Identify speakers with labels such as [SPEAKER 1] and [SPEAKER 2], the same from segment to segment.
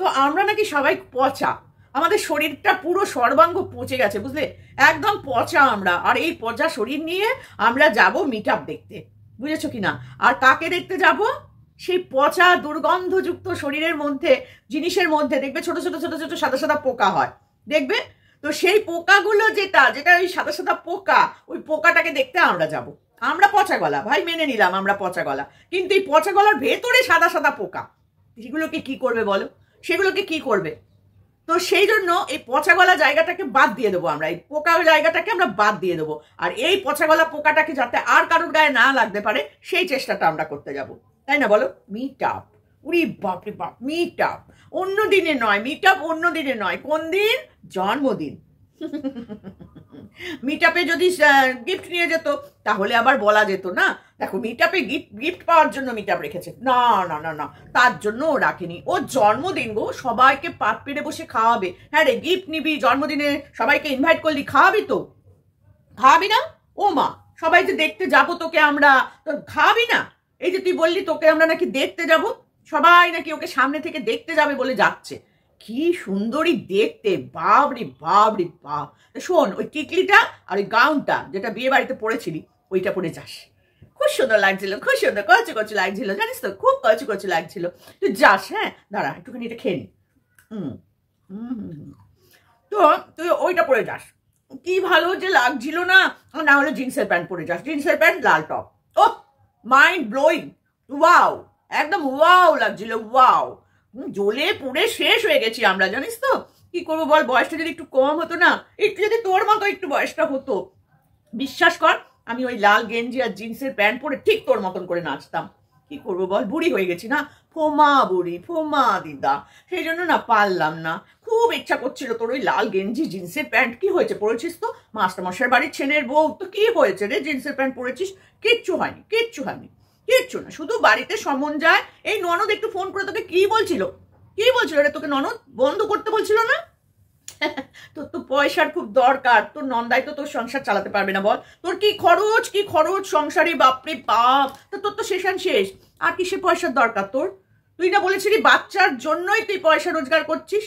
[SPEAKER 1] তো আমরা নাকি সবাই পচা, আমাদের শরীরটা পুরো সর্বাঙ্গ পচে গেছে, বুঝলে, একদম পচা আমরা। আর এই পচা শরীর নিয়ে আমরা যাব মিট আপ দেখতে, বুঝেছো কিনা? আর কাকে দেখতে যাব? সেই পচা দুর্গন্ধযুক্ত শরীরের মধ্যে, জিনিসের মধ্যে দেখবে ছোট ছোট ছোট ছোট সাদা সাদা পোকা হয়, দেখবে তো সেই পোকাগুলো, যেটা যেটা ওই সাদা সাদা পোকা, ওই পোকাটাকে দেখতে আমরা যাব। আমরা পচা গলা ভাই, মেনে নিলাম আমরা পচা গলা, কিন্তু এই পচা গলার ভেতরে সাদা সাদা পোকা, সেগুলোকে কি করবে বলো? সেগুলোকে কি করবে? তো সেই জন্য এই পচা গলা জায়গাটাকে বাদ দিয়ে দেবো আমরা, এই পোকা জায়গাটাকে আমরা বাদ দিয়ে দেবো। আর এই পচা গলা পোকাটাকে যাতে আর কারোর গায়ে না লাগতে পারে, সেই চেষ্টাটা আমরা করতে যাব, তাই না বলো? মিট আপ, উরি বাপরে বাপ, মিট আপ অন্য দিনে নয়, মিট আপ অন্য দিনে নয়। কোন দিন? জন্মদিন। মিট আপে যদি গিফট নিয়ে যেত তাহলে আবার বলা যেত না, দেখো মিট আপে গিফট পাওয়ার জন্য মিট আপ রেখেছে। না না না না, তার জন্য ও রাখেনি, ওর জন্মদিন গো, সবাইকে পাত পেড়ে বসে খাওয়াবে। হ্যাঁ রে, গিফট নিবি, জন্মদিনে সবাইকে ইনভাইট করলি, খাওয়াবি তো? খাওয়াবি না? ও মা, সবাই যে দেখতে যাবো তোকে আমরা, তো খাওয়াবি না? এই যে তুই বললি তোকে আমরা নাকি দেখতে যাব, সবাই নাকি ওকে সামনে থেকে দেখতে যাবে বলে যাচ্ছে। কি সুন্দরী দেখতে, বাবরে বাবরে বাপ। শোন, ওই টিকলিটা আর ওই গাউনটা যেটা বিয়ে বাড়িতে পরেছিলি, ওইটা পরে যাস, খুব সুন্দর লাগছিল, খুব সুন্দর কচু কচু লাগছিল, জানিস তো, খুব কচু কচু লাগছিল। তুই যাস, হ্যাঁ দাঁড়া একটুখানি এটা খেয়ে নি। তো তুই ওইটা পরে যাস, কি ভালো যে লাগছিল না। না হলে জিন্সের প্যান্ট পরে যাস, জিন্সের প্যান্ট, লাল টপ। ও মাইন্ড ব্লোয়িং, ওয়াও, একদম ওয়াও লাগছিল, ওয়াও। জ্বলে পুড়ে শেষ হয়ে গেছি আমরা, জানিস তো। কি করবো বল, বয়সটা যদি একটু কম হতো না, একটু যদি তোর মতো একটু বয়সটা হতো, বিশ্বাস কর আমি ওই লাল গেঞ্জি আর জিন্সের প্যান্ট পরে ঠিক তোর মতন করে নাচতাম। কি করবো বল, বুড়ি হয়ে গেছি না, ফোমা বুড়ি, ফোমা দিদা, সেই জন্য না পারলাম না। খুব ইচ্ছা করছিল তোর ওই লাল গেঞ্জি জিন্সের প্যান্ট। কি হয়েছে, পরেছিস তো? মাস্টারমশাইয়ের বাড়ির ছেলের বউ, তো কি হয়েছে রে, জিন্সের প্যান্ট পরেছিস? কিচ্ছু হয়নি, কিচ্ছু হয়নি, কিচ্ছু না, শুধু বাড়িতে সমন যায়। এই ননদ একটু ফোন করে তোকে কি বলছিল, কি বলছিল রে তোকে ননদ? বন্ধ করতে বলছিল না? তোর তো পয়সার খুব দরকার, তোর নন্দাই তো তোর সংসার চালাতে পারবে না, বল তোর কি খরচ, কি খরচ সংসারে, বাপরে বাপ। তোর তো শেষান শেষ, আর কিসের পয়সার দরকার তোর? তুই না বলেছিলি বাচ্চার জন্যই তুই পয়সা রোজগার করছিস,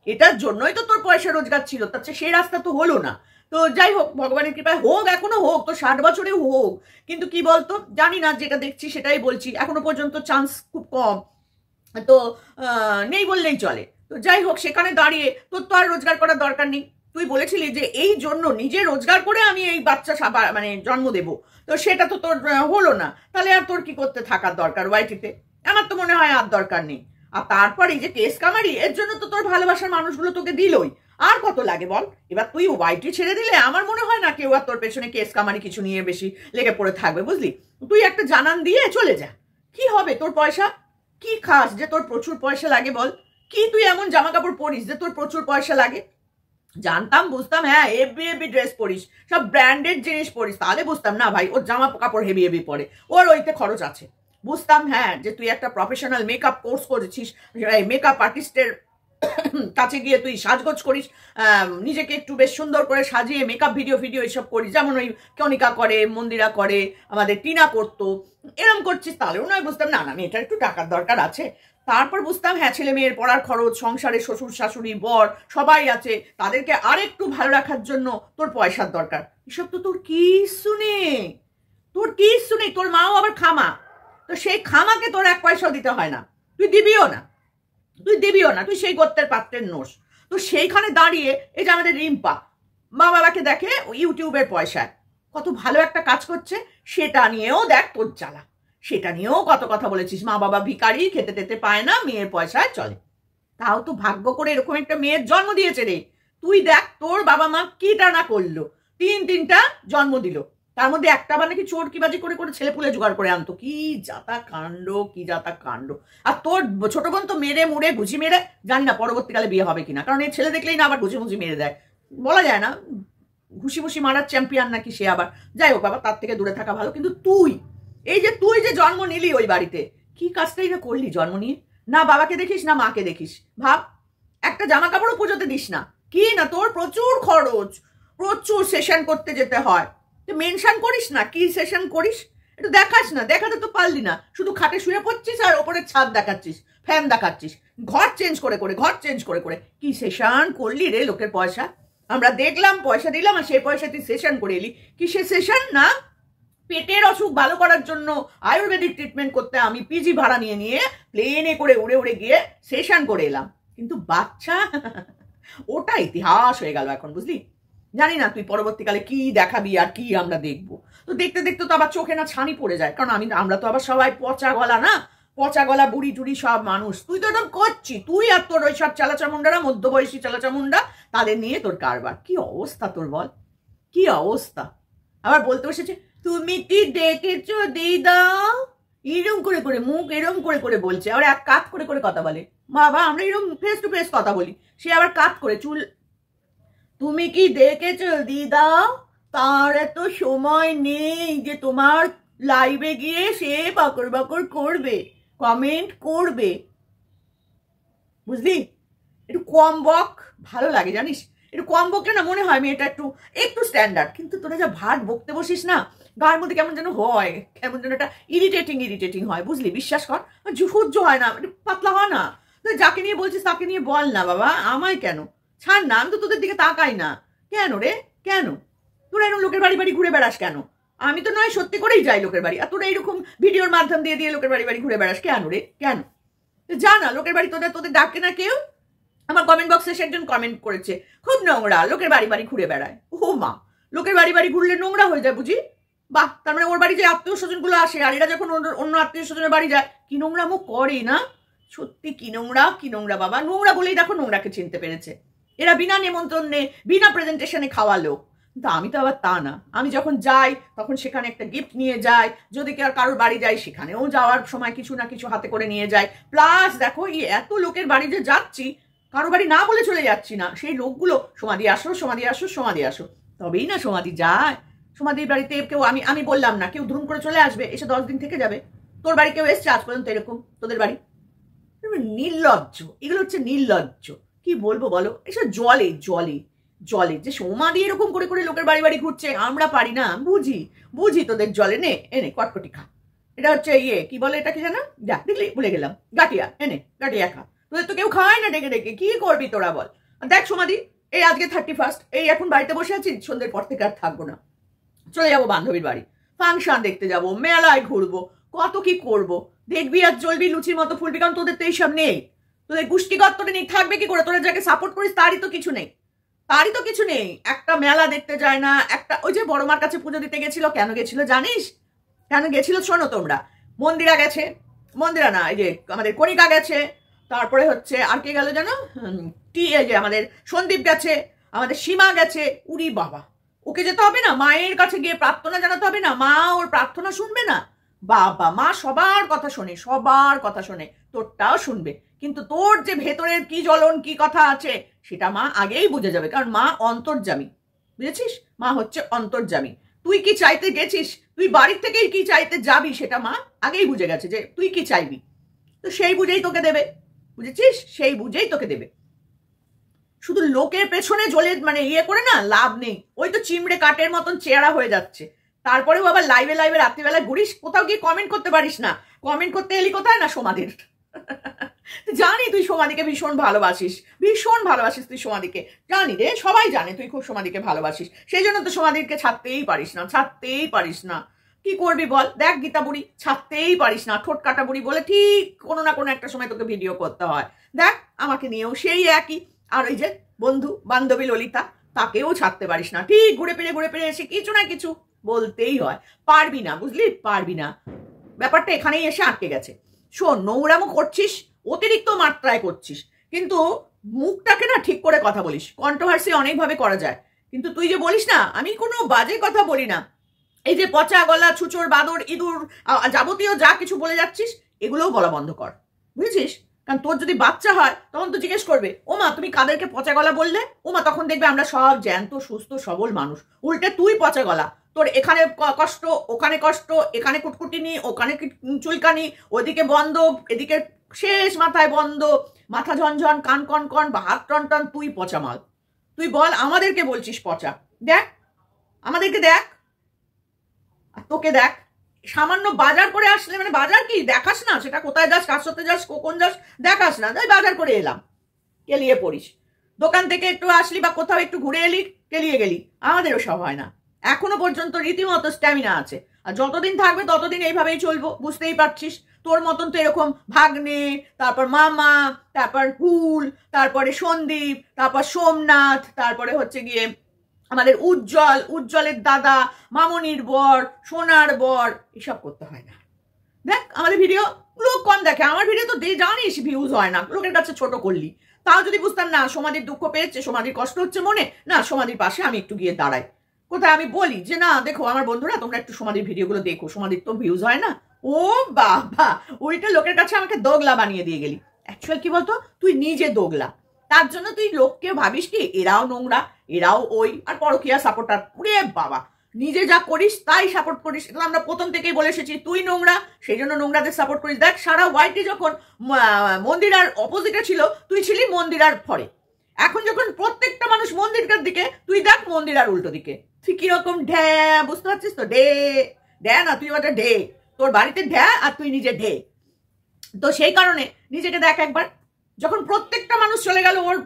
[SPEAKER 1] এটার জন্যই তো তোর পয়সা রোজগার ছিল, তার চেয়ে সেই রাস্তা তো হলো না। তো যাই হোক, ভগবানের কৃপায় হোক, এখনো হোক, তো 60 বছরে হোক। কিন্তু কি বলতো, জানি না, যেটা দেখছি সেটাই বলছি, এখনো পর্যন্ত চান্স খুব কম, তো নেই বললেই চলে। তো যাই হোক, সেখানে দাঁড়িয়ে তোর তো আর রোজগার করার দরকার নেই। তুই বলেছিলি যে এই জন্য নিজে রোজগার করে আমি এই বাচ্চা মানে জন্ম দেব, তো সেটা তো তোর হলো না, তাহলে আর তোর কি করতে থাকার দরকার ওয়াইটিতে? আমার তো মনে হয় আর দরকার নেই। আর তারপর এই যে কেস কামারি, এর জন্য তো তোর ভালোবাসার মানুষগুলো তোকে দিলই, আর কত লাগে বল? এবার তুই ওয়াইটি ছেড়ে দিলে আমার মনে হয় না কেউ আর তোর পেছনে কেস কামারি কিছু নিয়ে বেশি লেগে পড়ে থাকবে, বুঝলি? তুই একটা জানান দিয়ে চলে যা, কি হবে তোর পয়সা? কি খাস যে তোর প্রচুর পয়সা লাগে বল? কি তুই এমন জামা কাপড় পরিস যে তোর প্রচুর পয়সা লাগে? জানতাম, বুঝতাম, হ্যাঁ হেভি হেভি ড্রেস পরিস, সব ব্র্যান্ডেড জিনিস পরিস, তাহলে বুঝতাম না ভাই ওর জামা কাপড় হেভি হেভি পরে, ওর ওইতে খরচ আছে। বুঝতাম হ্যাঁ যে তুই একটা প্রফেশনাল মেকআপ কোর্স করেছিস, মেকআপ আর্টিস্টের কাছে গিয়ে তুই সাজগোজ করিস, নিজেকে একটু বেশ সুন্দর করে সাজিয়ে মেকআপ ভিডিও এসব করিস, যেমন ওই কণিকা করে, মন্দিরা করে, আমাদের টিনা করতো, এরম করছিস, তাহলেও নয় বুঝতাম না না মেয়েটার একটু টাকার দরকার আছে। তারপর বুঝতাম হ্যাঁ ছেলে মেয়ের পড়ার খরচ, সংসারে শ্বশুর শাশুড়ি বর সবাই আছে, তাদেরকে আরেকটু ভালো রাখার জন্য তোর পয়সার দরকার। এসব তো তোর কিচ্ছু নেই, তোর কিচ্ছু নেই। তোর মাও আবার খামা, তো সেই খামাকে তোর 1 পয়সাও দিতে হয় না, তুই দিবিও না, তুই দিবিও না, তুই সেই গোত্রের পাত্রের নোস। তো সেইখানে দাঁড়িয়ে এই যে আমাদের রিম্পা মা বাবাকে দেখে ইউটিউবের পয়সায় কত ভালো একটা কাজ করছে, সেটা নিয়েও দেখ তোর জ্বালা, সেটা নিয়েও কত কথা বলেছিস, মা বাবা ভিখারি, খেতে টেতে পায় না, মেয়ের পয়সায় চলে। তাও তো ভাগ্য করে এরকম একটা মেয়ের জন্ম দিয়েছে রে। তুই দেখ তোর বাবা মা কি টানা করলো, 3টা জন্ম দিল, তার মধ্যে একটা আবার নাকি চোরকিবাজি করে করে ছেলে পুলে জোগাড় করে আনতো। কি যাতা কাণ্ড, কি যাতা কাণ্ড। আর তোর ছোট বোন তো মেরে মুড়ে ঘুষি মেরে, জানি না পরবর্তীকালে বিয়ে হবে কিনা, কারণ এই ছেলে দেখলেই না আবার ঘুষি মুচি মেরে দেয়, বলা যায় না, ঘুষি মুষি মারার চ্যাম্পিয়ন নাকি সে আবার। যাই হোক বাবা, তার থেকে দূরে থাকা ভালো। কিন্তু তুই তুই যে জন্ম নিলি ওই বাড়িতে, কি কাজটাই না করলি জন্ম নিয়ে? না বাবাকে দেখিস না মাকে দেখিস, ভাব একটা জামা কাপড়ও পুজোতে দিস না, কি না তোর প্রচুর খরচ, প্রচুর সেশন করতে যেতে হয়, তুই মেনশন করিস না কি সেশন করিস, একটু দেখাস না, দেখাতে তো পারলি না, শুধু খাটে শুয়ে পড়ছিস আর ওপরে ছাদ দেখাচ্ছিস, ফ্যান দেখাচ্ছিস, ঘর চেঞ্জ করে করে, ঘর চেঞ্জ করে করে। কি সেশন করলি রে লোকের পয়সা? আমরা দেখলাম, পয়সা দিলাম, আর সেই পয়সা তুই সেশন করে এলি। কিসের সেশন? না পেটের অসুখ ভালো করার জন্য আয়ুর্বেদিক ট্রিটমেন্ট করতে আমি পিজি ভাড়া নিয়ে নিয়ে প্লেনে করে উড়ে উড়ে গিয়ে সেশন করে এলাম, কিন্তু বাচ্চা ওটা ইতিহাস হয়ে গেল এখন, বুঝলি? জানি না তুই পরবর্তীকালে কি দেখাবি আর কি আমরা দেখবো। তো দেখতে দেখতে তো আবার চোখে না ছানি পড়ে যায়, কারণ আমরা তো আবার সবাই পচা গলা না, পচা গলা বুড়ি টুড়ি সব মানুষ। তুই তো একদম করছি, তুই আর তোর ওই সব চালাচামুন্ডারা, মধ্যবয়সী চালাচামুন্ডা, তাদের নিয়ে তোর কারবার। কি অবস্থা তোর বল, কি অবস্থা? আবার বলতে বসেছে তুমি কি দেখেছো দিদা, এরম করে করে মুখ এরম করে করে বলছে, আবার এক কাত করে করে কথা বলে। বাবা আমরা এরম ফেস টু ফেস কথা বলি, সে আবার কাত করে চুল। তুমি কি দেখেছো দিদা, তার এত সময় নেই যে তোমার লাইভে গিয়ে সে বাকর বাকর করবে, কমেন্ট করবে, বুঝলি? একটু কম বক ভালো লাগে জানিস, একটু কম বকলে না মনে হয় মেয়েটা একটু একটু স্ট্যান্ডার্ড। কিন্তু তোরা যা ভাট বকতে বসিস না, গায়ের মধ্যে কেমন যেন হয়, কেমন যেন একটা ইরিটেটিং হয়, বুঝলি? বিশ্বাস কর, সহ্য হয় না, একটু পাতলা হয় না। যাকে নিয়ে বলছিস তাকে নিয়ে বল না বাবা, আমায় কেন ছাড় না, আমি তো তোদের দিকে তাকাই না। কেন রে, কেন তোরা এরকম লোকের বাড়ি বাড়ি ঘুরে বেড়াস কেন? আমি তো নয় সত্যি করেই যাই লোকের বাড়ি, আর তোরা এইরকম ভিডিওর মাধ্যম দিয়ে দিয়ে লোকের বাড়ি বাড়ি ঘুরে বেড়াস কেন রে, কেন? যা না লোকের বাড়ি, তোদের ডাকে না কেউ? আমার কমেন্ট বক্সে সে একজন কমেন্ট করেছে, খুব নোংরা, লোকের বাড়ি বাড়ি ঘুরে বেড়ায়। ও মা, লোকের বাড়ি বাড়ি ঘুরলে নোংরা হয়ে যায় বুঝি? বাহ, তার মানে ওর বাড়ি যে আত্মীয় স্বজন গুলো আসে, আর এরা যখন অন্য আত্মীয় স্বজনের বাড়ি যায় কি নোংরামো করে না? সত্যি কি নোংরা বাবা, নোংরা বলেই দেখো নোংরাকে চিনতে পেরেছে। এরা বিনা নিমন্ত্রণে বিনা প্রেজেন্টেশনে খাওয়া লোক। কিন্তু আমি তো আবার তা না, আমি যখন যাই তখন সেখানে একটা গিফট নিয়ে যাই, যদি কারোর বাড়ি যাই সেখানেও যাওয়ার সময় কিছু না কিছু হাতে করে নিয়ে যাই। প্লাস দেখো এই এত লোকের বাড়ি যে যাচ্ছি, কারো বাড়ি না বলে চলে যাচ্ছি না, সেই লোকগুলো সমাধি আসো সমাধি আসো সমাধি আসো, তবেই না সমাধি যায়। সমাধির বাড়িতে কেউ আমি বললাম না, কেউ ধরুম করে চলে আসবে, এসে 10 দিন থেকে যাবে। তোর বাড়ি কেউ এসছে আজ পর্যন্ত এরকম? তোদের বাড়ি নির্লজ্জ, এগুলো হচ্ছে নির্লজ্জ। কি বলবো বলো, এসব জলে জলে জলে যে সমাধি এরকম করে করে লোকের বাড়ি বাড়ি ঘুরছে, আমরা পারি না? বুঝি তোদের জলে নে এনে কটকটি খা। এটা হচ্ছে কি বলে, এটা কি জানা, যা দেখলি ভুলে গেলাম, গাটিয়া এনে গাটিয়া খা। তোদের তো কেউ খায় না ডেকে ডেকে, কি করবি তোরা বল? দেখ সমাধি, এই আজকে 31, এই এখন বাড়িতে বসে আছি, সন্ধ্যের পর থেকে আর থাকবো না, চলে যাবো বান্ধবীর বাড়ি, ফাংশন দেখতে যাবো, মেলায় ঘুরবো, কত কি করব। দেখবি আর চলবি, লুচির মতো ফুলবি, কারণ তোদের তো এইসব নেই, তোদের গোষ্ঠীগতটা নেই, থাকবে কি করে? তোরা যাকে সাপোর্ট করিস তারই তো কিছু নেই, একটা মেলা দেখতে যায় না, একটা ওই যে বড় মার কাছে পুজো দিতে গেছিল, কেন গেছিল জানিস? কেন গেছিল শোনো তোমরা, মন্দিরা গেছে, মন্দিরা না, এই যে আমাদের কণিকা গেছে, তারপরে হচ্ছে আর কে গেল জানো, যে আমাদের সন্দীপ গেছে, আমাদের সীমা গেছে। উরি বাবা, ওকে যেতে হবে না? মায়ের কাছে গিয়ে প্রার্থনা জানাতে হবে না? মা ওর প্রার্থনা শুনবে না? বাবা, মা সবার কথা শোনে, তোরটাও শুনবে, কিন্তু তোর যে ভেতরের কি জ্বলন কি কথা আছে সেটা মা আগেই বুঝে যাবে, কারণ মা অন্তর্যামী, বুঝেছিস? মা হচ্ছে অন্তর্যামী। তুই কি চাইতে গেছিস, তুই বাড়ির থেকেই কি চাইতে যাবি, সেটা মা আগেই বুঝে গেছে যে তুই কি চাইবি, তো সেই বুঝেই তোকে দেবে, বুঝেছিস? সেই বুঝেই তোকে দেবে। শুধু লোকের পেছনে জ্বলে মানে করে না লাভ নেই, ওই তো চিমড়ে কাঠের মতন চেহারা হয়ে যাচ্ছে। তারপরেও আবার লাইভে রাত্রিবেলায় ঘুরিস, কোথাও গিয়ে কমেন্ট করতে পারিস না। কমেন্ট করতে এলি কোথায়? না সমাধির। জানি তুই সমাধিকে ভীষণ ভালোবাসিস তুই সমাধিকে, জানি রে, সবাই জানে তুই খুব সমাধিকে ভালোবাসিস, সেই জন্য তো সমাধিকে ছাড়তেই পারিস না। কি করবি বল? দেখ গীতা বুড়ি, ছাড়তেই পারিস না, ঠোঁট কাটা বুড়ি বলে ঠিক কোনো না কোনো একটা সময় তোকে ভিডিও করতে হয়। দেখ আমাকে নিয়েও সেই একই, আর ওই যে বন্ধু বান্ধবী ললিতা, তাকেও ছাড়তে পারিস না, ঠিক ঘুরে ফিরে এসে কিছু না কিছু বলতেই হয়। পারবি না, বুঝলি? পারবি না, ব্যাপারটা এখানেই এসে আটকে গেছে। শোন, নোংরামো করছিস, অতিরিক্ত মাত্রায় করছিস, কিন্তু মুখটাকে না ঠিক করে কথা বলিস। কন্ট্রোভার্সি অনেকভাবে করা যায়, কিন্তু তুই যে বলিস না, আমি কোনো বাজে কথা বলি না, এই যে পচা গলা, ছুচোর, বাদর, ইঁদুর, যাবতীয় যা কিছু বলে যাচ্ছিস এগুলোও বলা বন্ধ কর, বুঝেছিস? কারণ তোর যদি বাচ্চা হয় তখন তো জিজ্ঞেস করবে, ও মা তুমি কাদেরকে পচা গলা বললে? ও মা তখন দেখবে আমরা সব জ্যান্ত সুস্থ সবল মানুষ, উল্টে তুই পচা গলা, তোর এখানে কষ্ট ওখানে কষ্ট, এখানে কুটকুটিনি ওখানে চুলকানি, ওদিকে বন্ধ এদিকে শেষ মাথায় বন্ধ, মাথা ঝনঝন, কান কন কন বা হাত টন টন, তুই পচা মাল। তুই বল আমাদেরকে বলছিস পচা? দেখ আমাদেরকে দেখ, আর তোকে দেখ, সামান্য বাজার করে আসলে, মানে বাজার কি দেখাস না, সেটা কোথায় যাস, কার সাথে যাস, কখন যাস দেখাস না, তাই বাজার করে এলাম, কেলিয়ে পড়িস। দোকান থেকে একটু আসলি বা কোথাও একটু ঘুরে এলি, কেলিয়ে গেলি। আমাদেরও সব হয় না, এখনো পর্যন্ত রীতিমতো স্ট্যামিনা আছে, আর যতদিন থাকবে ততদিন এইভাবেই চলবো, বুঝতেই পারছিস। তোর মতন তো এরকম ভাগ্নে, তারপর মামা, তারপর হুল, তারপরে সন্দীপ, তারপর সোমনাথ, তারপরে হচ্ছে গিয়ে আমাদের উজ্জ্বল, উজ্জ্বলের দাদা, মামনির বর, সোনার বর, এসব করতে হয় না। দেখ আমাদের ভিডিও লোক কম দেখে, আমার ভিডিও তো জানিস ভিউজ হয় না, লোকের কাছে ছোট করলি। তাও যদি বুঝতাম না সমাধির দুঃখ পেয়েছে, সমাধির কষ্ট হচ্ছে মনে, না সমাধির পাশে আমি একটু গিয়ে দাঁড়াই, কোথায় আমি বলি যে না দেখো আমার বন্ধুরা তোমরা একটু সমাধির ভিডিওগুলো দেখো, সমাধির তো ভিউজ হয় না। ও বাবা, ওইটা লোকের কাছে আমাকে দোগলা বানিয়ে দিয়ে গেলি। অ্যাকচুয়াল কি বলতো, তুই নিজে দোগলা, তার জন্য তুই লোককে ভাবিস কি এরাও নোংরা, এরাও ওই, আর পরকীয়া সাপোর্টার। ওরে বাবা, নিজে যা করিস তাই সাপোর্ট করিস, এটা আমরা প্রথম থেকেই বলে এসেছি, তুই নোংরা সেই জন্য নোংরাদের সাপোর্ট করিস। দেখ সারা ওয়াইটি যখন মন্দিরার অপোজিটে ছিল, তুই ছিলি মন্দিরার ফরে। এখন যখন প্রত্যেকটা মানুষ মন্দিরটার দিকে, তুই দেখ মন্দিরার উল্টো দিকে। তুই কিরকম ঢ্যা, বুঝতে পারছিস তো? ঢ্যা না, তুই ওটা ঢে, তোর বাড়িতে ঢ্যা আর তুই নিজে ঢে। তো সেই কারণে নিজেকে দেখ একবার, যখন প্রত্যেকটা মানুষ চলে গেল ওর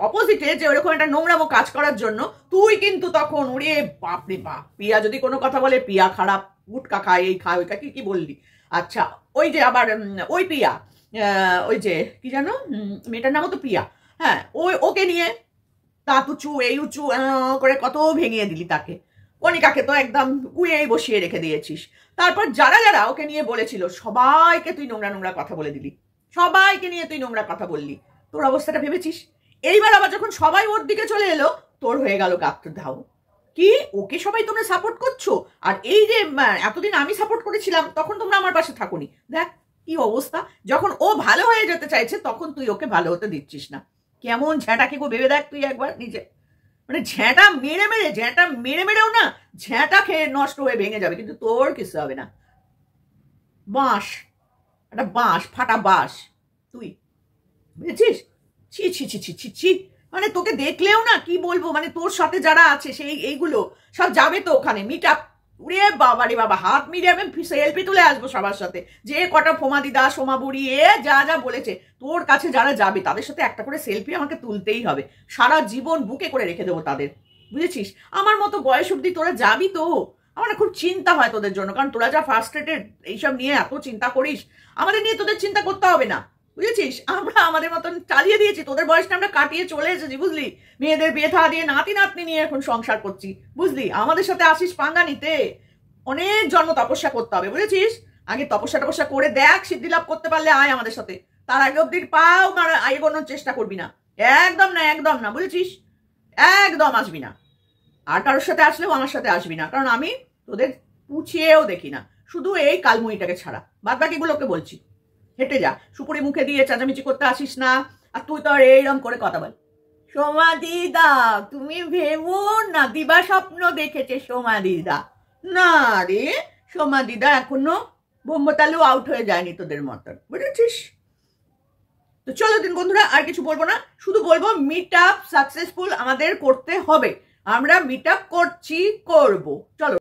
[SPEAKER 1] অপোজিটে যে ওরকম একটা নোংরামো কাজ করার জন্য, তুই কিন্তু তখন ওরে বাপরে বাপ, পিয়া যদি কোনো কথা বলে পিয়া খারাপ, গুটকা খায়, এই খায়, ওই কি বললি? আচ্ছা ওই যে আবার ওই পিয়া, ওই যে কি জানো মেয়েটার নামও তো পিয়া, হ্যাঁ ওকে নিয়ে তা তুচু এই উঁচু করে কত ভেঙিয়ে দিলি তাকে। কণিকাকে তো একদম কুয়েই বসিয়ে রেখে দিয়েছিস। তারপর যারা যারা ওকে নিয়ে বলেছিল সবাইকে তুই নোংরা নোংরা কথা বলে দিলি, সবাইকে নিয়ে তুই নোংরা কথা বললি। তোর অবস্থাটা ভেবেছিস? এইবার আবার যখন সবাই ওর দিকে চলে এলো, তোর হয়ে গেল গাত্র ধাও। কি ওকে সবাই তোমরা সাপোর্ট করছো, আর এই যে এতদিন আমি সাপোর্ট করেছিলাম তখন তোমরা আমার পাশে থাকোনি। দেখ কি অবস্থা, যখন ও ভালো হয়ে যেতে চাইছে তখন তুই ওকে ভালো হতে দিচ্ছিস না। কেমন ঝ্যাঁটাকে গো ভেবে দেখ তুই একবার নিজে, মানে ঝ্যাঁটা মেরে মেরেও না ঝ্যাঁটা খেয়ে নষ্ট হয়ে ভেঙে যাবে, কিন্তু তোর কিছু হবে না। বাঁশ, একটা বাঁশ, ফাটা বাঁশ তুই, বুঝেছিস? ছি ছি ছি ছি ছি ছি, মানে তোকে দেখলেও না কি বলবো, মানে তোর সাথে যারা আছে সেই এইগুলো সব যাবে তো ওখানে মিট আপ। উরে বাবা রে বাবা, হাত মিলিয়ে আমি সেলফি তুলে আসবো সবার সাথে, যে কটা ফোমা দিদা, সোমা বুড়ি এ যা যা বলেছে, তোর কাছে যারা যাবে তাদের সাথে একটা করে সেলফি আমাকে তুলতেই হবে, সারা জীবন বুকে করে রেখে দেবো তাদের, বুঝেছিস? আমার মতো বয়স অব্দি তোরা যাবি তো, আমার খুব চিন্তা হয় তোদের জন্য, কারণ তোরা যা ফার্স্ট্রেটেড এইসব নিয়ে এত চিন্তা করিস, আমাদের নিয়ে তোদের চিন্তা করতে হবে না, বুঝেছিস? আমরা আমাদের মতন চালিয়ে দিয়েছি, তোদের বয়সটা আমরা কাটিয়ে চলে এসেছি, বুঝলি? মেয়েদের বিয়ে থা দিয়ে নাতি নাতনি নিয়ে এখন সংসার করছি, বুঝলি? আমাদের সাথে আসিস পাঙ্গা নিতে, অনেক জন্ম তপস্যা করতে হবে, বুঝেছিস? আগে তপস্যা করে দেখ, সিদ্ধি লাভ করতে পারলে আয় আমাদের সাথে, তার আগে অব্দি পাও এগোনোর চেষ্টা করবি না, একদম না, একদম না, বুঝেছিস? একদম আসবি না, আর কারোর সাথে আসলেও আমার সাথে আসবি না, কারণ আমি তোদের পুছিয়েও দেখি না, শুধু এই কালমুড়িটাকে ছাড়া, বাদ বাকিগুলোকে বলছি হেঁটে যা, সুপুরি মুখে দিয়ে চেঁচামেচি করতে আসিস না। আর তুই তো আর এইরকম করে কথা বল, সোমা দিদা তুমি ভেবো না দিবা স্বপ্ন দেখেছে সোমা দিদা, না রে সোমা দিদা এখনো বোম্বতালু আউট হয়ে যায়নি তোদের মতন, বুঝেছিস? তো চলো দিন বন্ধুরা, আর কিছু বলবো না, শুধু বলবো মিট আপ সাকসেসফুল আমাদের করতে হবে, আমরা মিট আপ করবো, চলো।